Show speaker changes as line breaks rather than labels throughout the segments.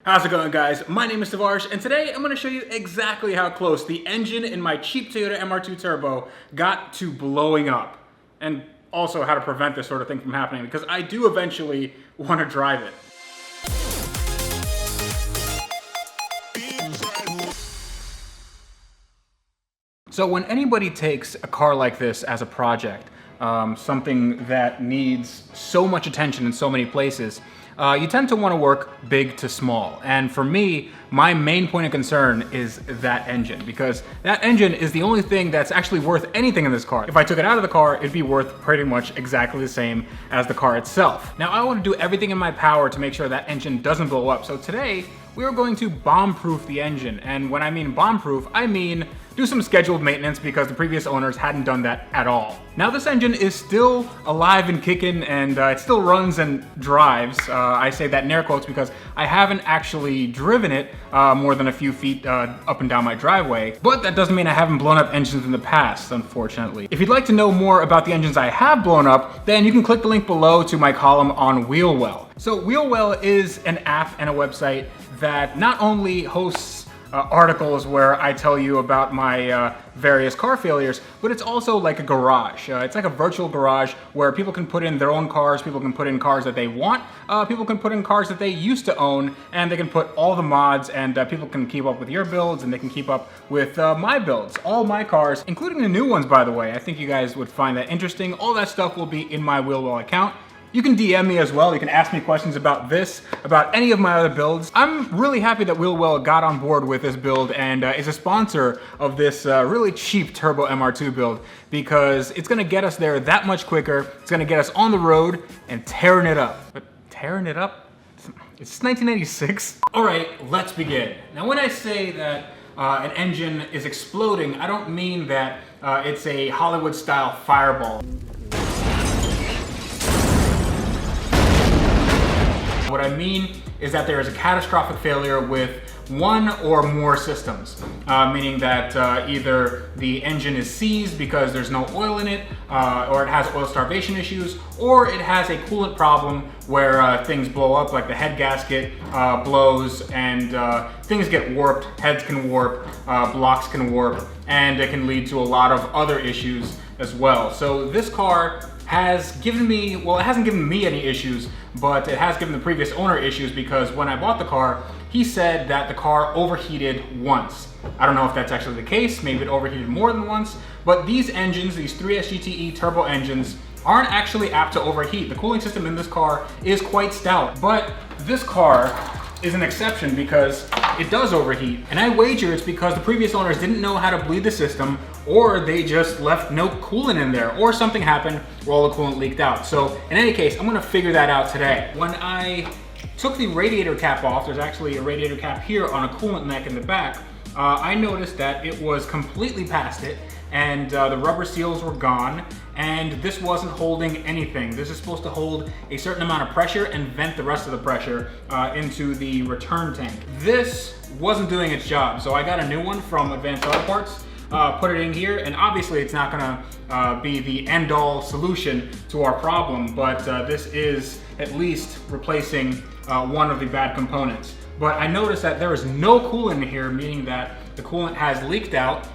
How's it going, guys? My name is Tavarish, and today I'm going to show you exactly how close the engine in my cheap Toyota MR2 Turbo got to blowing up, and also how to prevent this sort of thing from happening, because I do eventually want to drive it. So when anybody takes a car like this as a project, something that needs so much attention in so many places, you tend to want to work big to small. And for me, my main point of concern is that engine, because that engine is the only thing that's actually worth anything in this car. If I took it out of the car, it'd be worth pretty much exactly the same as the car itself. Now, I want to do everything in my power to make sure that engine doesn't blow up. So today, we are going to bomb-proof the engine. And when I mean bomb-proof, I mean do some scheduled maintenance, because the previous owners hadn't done that at all. Now this engine is still alive and kicking, and it still runs and drives. I say that in air quotes because I haven't actually driven it more than a few feet up and down my driveway, but that doesn't mean I haven't blown up engines in the past, unfortunately. If you'd like to know more about the engines I have blown up, then you can click the link below to my column on Wheelwell. So Wheelwell is an app and a website that not only hosts articles where I tell you about my various car failures, but it's also like a garage. It's like a virtual garage where people can put in their own cars, people can put in cars that they want, people can put in cars that they used to own, and they can put all the mods, and people can keep up with your builds, and they can keep up with my builds. All my cars, including the new ones, by the way. I think you guys would find that interesting. All that stuff will be in my Wheelwell account. You can DM me as well. You can ask me questions about this, about any of my other builds. I'm really happy that Wheelwell got on board with this build and is a sponsor of this really cheap Turbo MR2 build, because it's gonna get us there that much quicker. It's gonna get us on the road and tearing it up. But tearing it up? It's 1996. All right, let's begin. Now when I say that an engine is exploding, I don't mean that it's a Hollywood-style fireball. What I mean is that there is a catastrophic failure with one or more systems, meaning that either the engine is seized because there's no oil in it, or it has oil starvation issues, or it has a coolant problem where things blow up, like the head gasket blows, and things get warped, heads can warp, blocks can warp, and it can lead to a lot of other issues as well. So this car has given me, well, it hasn't given me any issues, but it has given the previous owner issues, because when I bought the car, he said that the car overheated once. I don't know if that's actually the case. Maybe it overheated more than once, but these engines, these 3SGTE turbo engines, aren't actually apt to overheat. The cooling system in this car is quite stout, but this car is an exception because it does overheat. And I wager it's because the previous owners didn't know how to bleed the system, or they just left no coolant in there, or something happened where all the coolant leaked out. So in any case, I'm gonna figure that out today. When I took the radiator cap off, there's actually a radiator cap here on a coolant neck in the back, I noticed that it was completely past it, and the rubber seals were gone, and this wasn't holding anything. This is supposed to hold a certain amount of pressure and vent the rest of the pressure into the return tank. This wasn't doing its job, so I got a new one from Advanced Auto Parts, put it in here, and obviously it's not gonna be the end-all solution to our problem, but this is at least replacing one of the bad components. But I noticed that there is no coolant in here, meaning that the coolant has leaked out,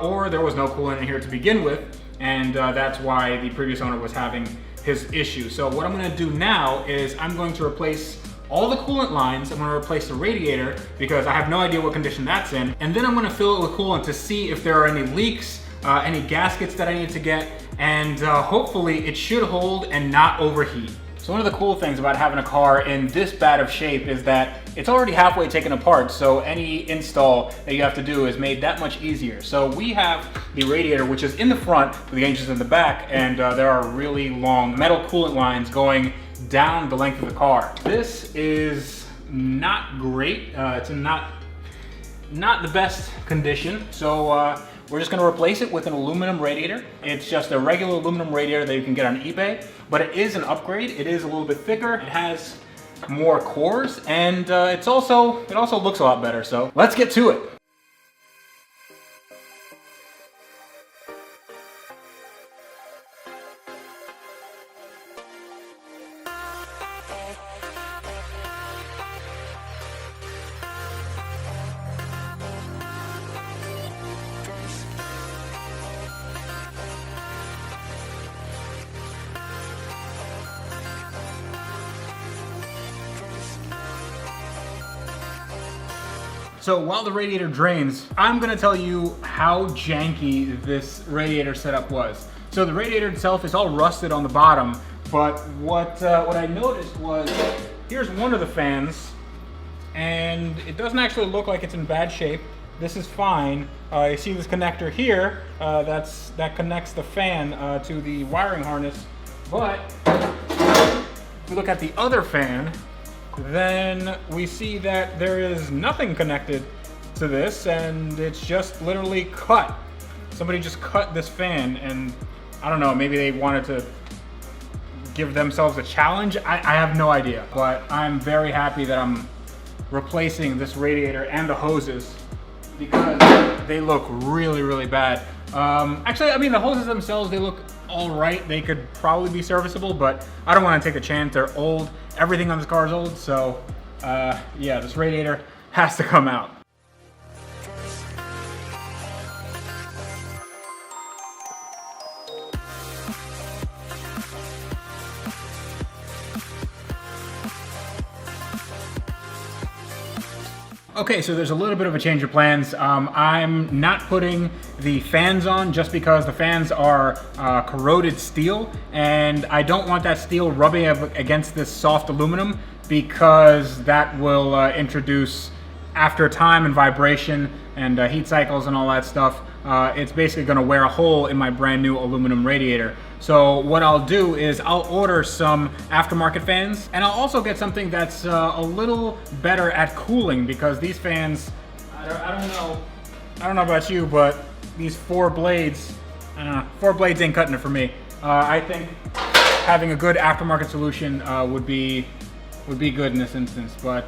or there was no coolant in here to begin with, and that's why the previous owner was having his issue. So what I'm gonna do now is I'm going to replace all the coolant lines. I'm gonna replace the radiator because I have no idea what condition that's in, and then I'm gonna fill it with coolant to see if there are any leaks, any gaskets that I need to get, and hopefully it should hold and not overheat. So one of the cool things about having a car in this bad of shape is that it's already halfway taken apart, so any install that you have to do is made that much easier. So we have the radiator, which is in the front, with the engines in the back, and there are really long metal coolant lines going down the length of the car. This is not great. It's in not the best condition, so we're just gonna replace it with an aluminum radiator. It's just a regular aluminum radiator that you can get on eBay, but it is an upgrade. It is a little bit thicker. It has more cores, and it also looks a lot better. So let's get to it. So while the radiator drains, I'm gonna tell you how janky this radiator setup was. So the radiator itself is all rusted on the bottom, but what I noticed was, here's one of the fans, and it doesn't actually look like it's in bad shape. This is fine. You see this connector here, that connects the fan to the wiring harness. But if we look at the other fan, then we see that there is nothing connected to this, and it's just literally cut. Somebody just cut this fan, and I don't know, maybe they wanted to give themselves a challenge. I have no idea, but I'm very happy that I'm replacing this radiator and the hoses because they look really, really bad. Actually, I mean, the hoses themselves, they look all right. They could probably be serviceable, but I don't want to take a chance. They're old. Everything on this car is old, so yeah, this radiator has to come out. Okay, so there's a little bit of a change of plans. I'm not putting the fans on just because the fans are corroded steel, and I don't want that steel rubbing up against this soft aluminum because that will introduce after time and vibration and heat cycles and all that stuff. It's basically gonna wear a hole in my brand new aluminum radiator. So what I'll do is I'll order some aftermarket fans, and I'll also get something that's a little better at cooling, because these fans, I don't know about you, but these four blades ain't cutting it for me. I think having a good aftermarket solution would be good in this instance. But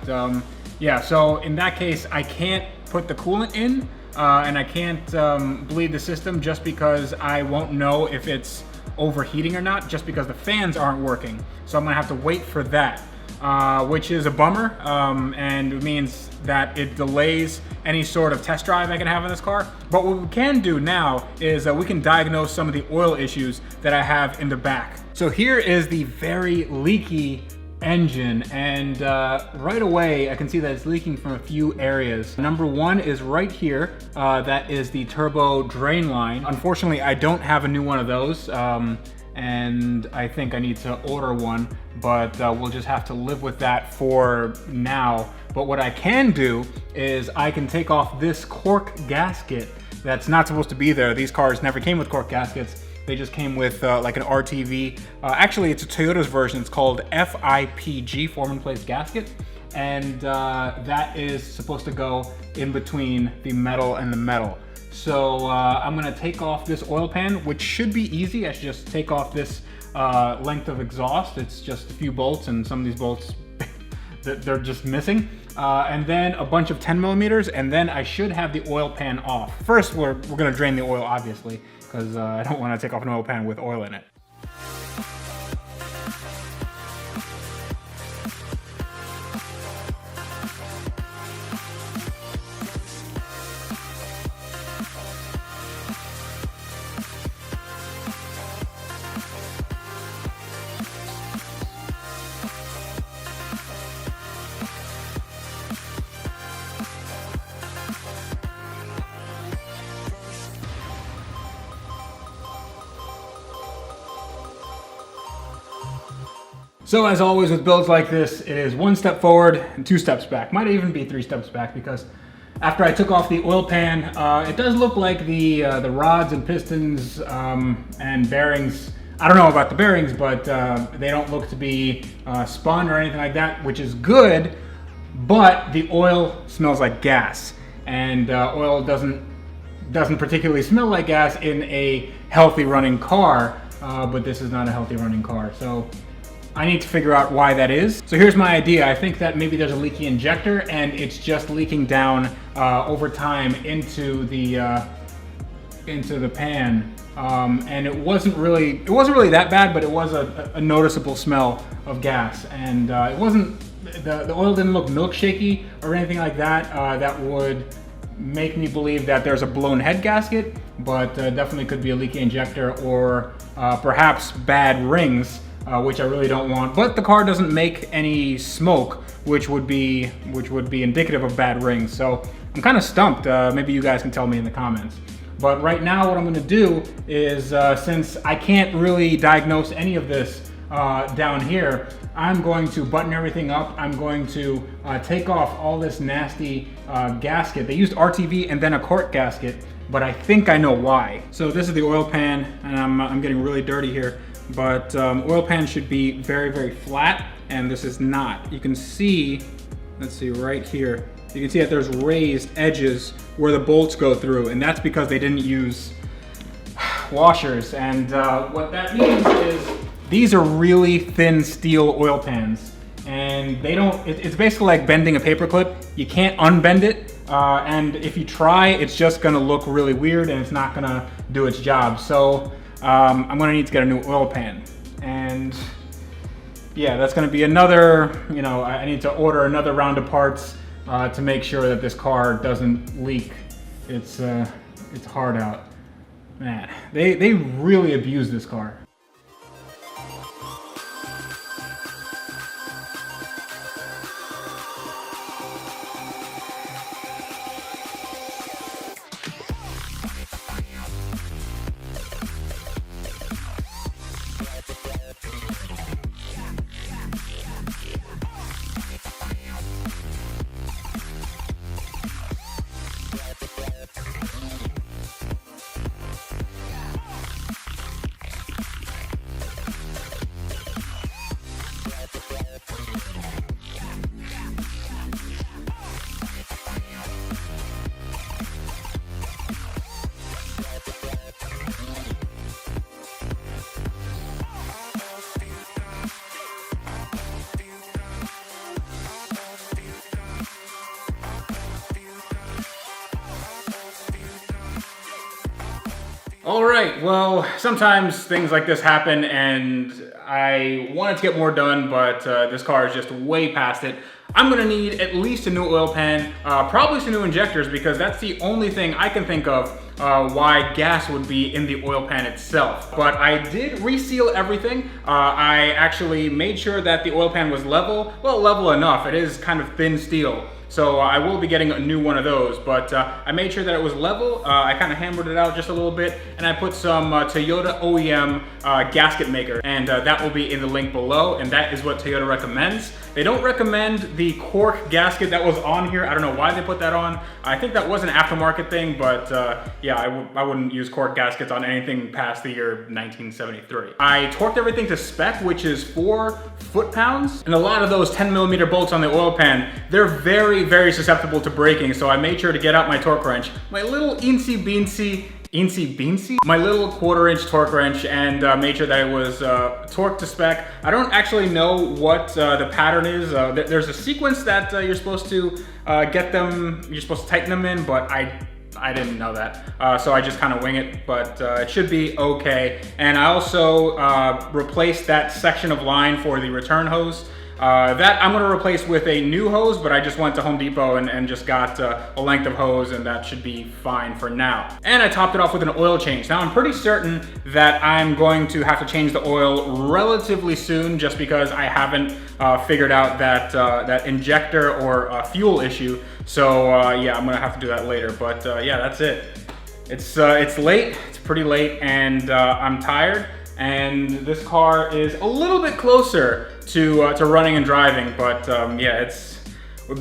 yeah, so in that case, I can't put the coolant in, and I can't bleed the system just because I won't know if it's overheating or not, just because the fans aren't working. So I'm gonna have to wait for that, which is a bummer, and it means that it delays any sort of test drive I can have in this car. But what we can do now is we can diagnose some of the oil issues that I have in the back. So here is the very leaky engine, and right away I can see that it's leaking from a few areas. Number one is right here. That is the turbo drain line. Unfortunately, I don't have a new one of those, and I think I need to order one, but we'll just have to live with that for now. But what I can do is I can take off this cork gasket that's not supposed to be there. These cars never came with cork gaskets. They just came with like an RTV. Actually, it's a Toyota's version. It's called FIPG, Form in Place Gasket. And that is supposed to go in between the metal and the metal. So I'm gonna take off this oil pan, which should be easy. I should just take off this length of exhaust. It's just a few bolts, and some of these bolts, they're just missing. And then a bunch of 10 millimeters, and then I should have the oil pan off. First, we're gonna drain the oil, obviously, because I don't want to take off an oil pan with oil in it. So as always with builds like this, it is one step forward and two steps back. Might even be three steps back, because after I took off the oil pan, it does look like the rods and pistons and bearings, I don't know about the bearings, but they don't look to be spun or anything like that, which is good, but the oil smells like gas. And oil doesn't particularly smell like gas in a healthy running car, but this is not a healthy running car. So I need to figure out why that is. So here's my idea. I think that maybe there's a leaky injector, and it's just leaking down over time into the pan. And it wasn't really that bad, but it was a noticeable smell of gas. And it wasn't, the oil didn't look milkshaky or anything like that. That would make me believe that there's a blown head gasket, but definitely could be a leaky injector, or perhaps bad rings, which I really don't want. But the car doesn't make any smoke which would be indicative of bad rings. So I'm kind of stumped. Maybe you guys can tell me in the comments. But right now what I'm gonna do is, since I can't really diagnose any of this down here, I'm going to button everything up. I'm going to take off all this nasty gasket. They used RTV and then a cork gasket, but I think I know why. So this is the oil pan, and I'm getting really dirty here, but oil pan should be very, very flat, and this is not. You can see, let's see right here, you can see that there's raised edges where the bolts go through, and that's because they didn't use washers. And what that means is these are really thin steel oil pans, and they don't, it's basically like bending a paper clip. You can't unbend it, and if you try, it's just gonna look really weird and it's not gonna do its job. So I'm gonna need to get a new oil pan. And yeah, that's gonna be another, you know, I need to order another round of parts to make sure that this car doesn't leak. It's hard out. Man, they really abuse this car. All right, well, sometimes things like this happen, and I wanted to get more done, but this car is just way past it. I'm gonna need at least a new oil pan, probably some new injectors, because that's the only thing I can think of why gas would be in the oil pan itself. But I did reseal everything. I actually made sure that the oil pan was level, well, level enough. It is kind of thin steel. So I will be getting a new one of those, but I made sure that it was level. I kind of hammered it out just a little bit, and I put some Toyota OEM gasket maker, and that will be in the link below, and that is what Toyota recommends. They don't recommend the cork gasket that was on here. I don't know why they put that on. I think that was an aftermarket thing, but yeah, I wouldn't use cork gaskets on anything past the year 1973. I torqued everything to spec, which is 4 foot-pounds, and a lot of those 10mm bolts on the oil pan, they're very, very susceptible to breaking, so I made sure to get out my torque wrench, my little my little 1/4-inch torque wrench, and made sure that it was torqued to spec. I don't actually know what the pattern is. There's a sequence that you're supposed to get them, you're supposed to tighten them in, but I didn't know that. So I just kind of wing it, but it should be okay. And I also replaced that section of line for the return hose. That I'm gonna replace with a new hose, but I just went to Home Depot and just got a length of hose, and that should be fine for now. And I topped it off with an oil change. Now I'm pretty certain that I'm going to have to change the oil relatively soon, just because I haven't figured out that injector or fuel issue. So yeah, I'm gonna have to do that later, but yeah, that's it. It's late, it's pretty late, and I'm tired, and this car is a little bit closer to running and driving, but yeah, it's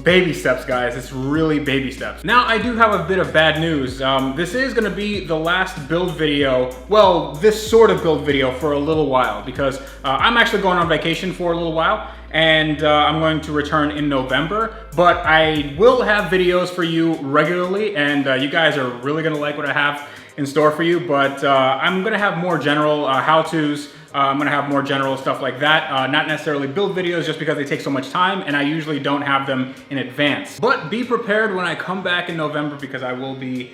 baby steps, guys. It's really baby steps. Now, I do have a bit of bad news. This is gonna be the last build video, well, this sort of build video for a little while, because I'm actually going on vacation for a little while, and I'm going to return in November, but I will have videos for you regularly, and you guys are really gonna like what I have in store for you, but I'm gonna have more general how-tos. I'm gonna have more general stuff like that, not necessarily build videos, just because they take so much time and I usually don't have them in advance. But be prepared when I come back in November, because I will be,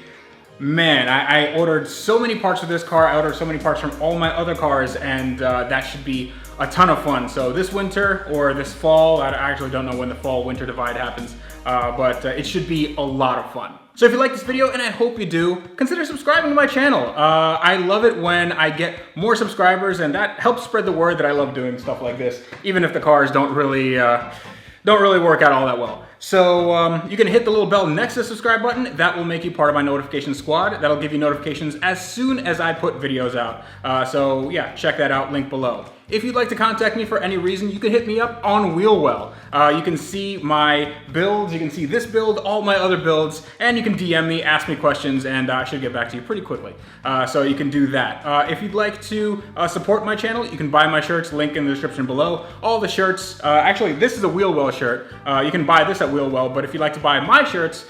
man, I ordered so many parts for this car, I ordered so many parts from all my other cars, and that should be a ton of fun. So this winter or this fall, I actually don't know when the fall-winter divide happens, but it should be a lot of fun. So if you like this video, and I hope you do, consider subscribing to my channel. I love it when I get more subscribers, and that helps spread the word that I love doing stuff like this, even if the cars don't really don't really work out all that well. So you can hit the little bell next to the subscribe button. That will make you part of my notification squad. That'll give you notifications as soon as I put videos out. So yeah, check that out, link below. If you'd like to contact me for any reason, you can hit me up on Wheelwell. You can see my builds, you can see this build, all my other builds, and you can DM me, ask me questions, and I should get back to you pretty quickly. So you can do that. If you'd like to support my channel, you can buy my shirts, link in the description below. All the shirts, actually this is a Wheelwell shirt. You can buy this at Wheelwell, but if you'd like to buy my shirts,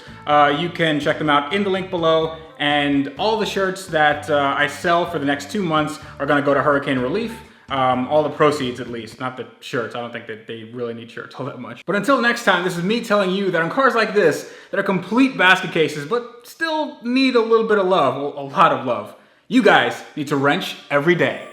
you can check them out in the link below. And all the shirts that I sell for the next 2 months are gonna go to hurricane relief. All the proceeds at least, not the shirts. I don't think that they really need shirts all that much. But until next time, this is me telling you that on cars like this, that are complete basket cases, but still need a little bit of love, a lot of love, you guys need to wrench every day.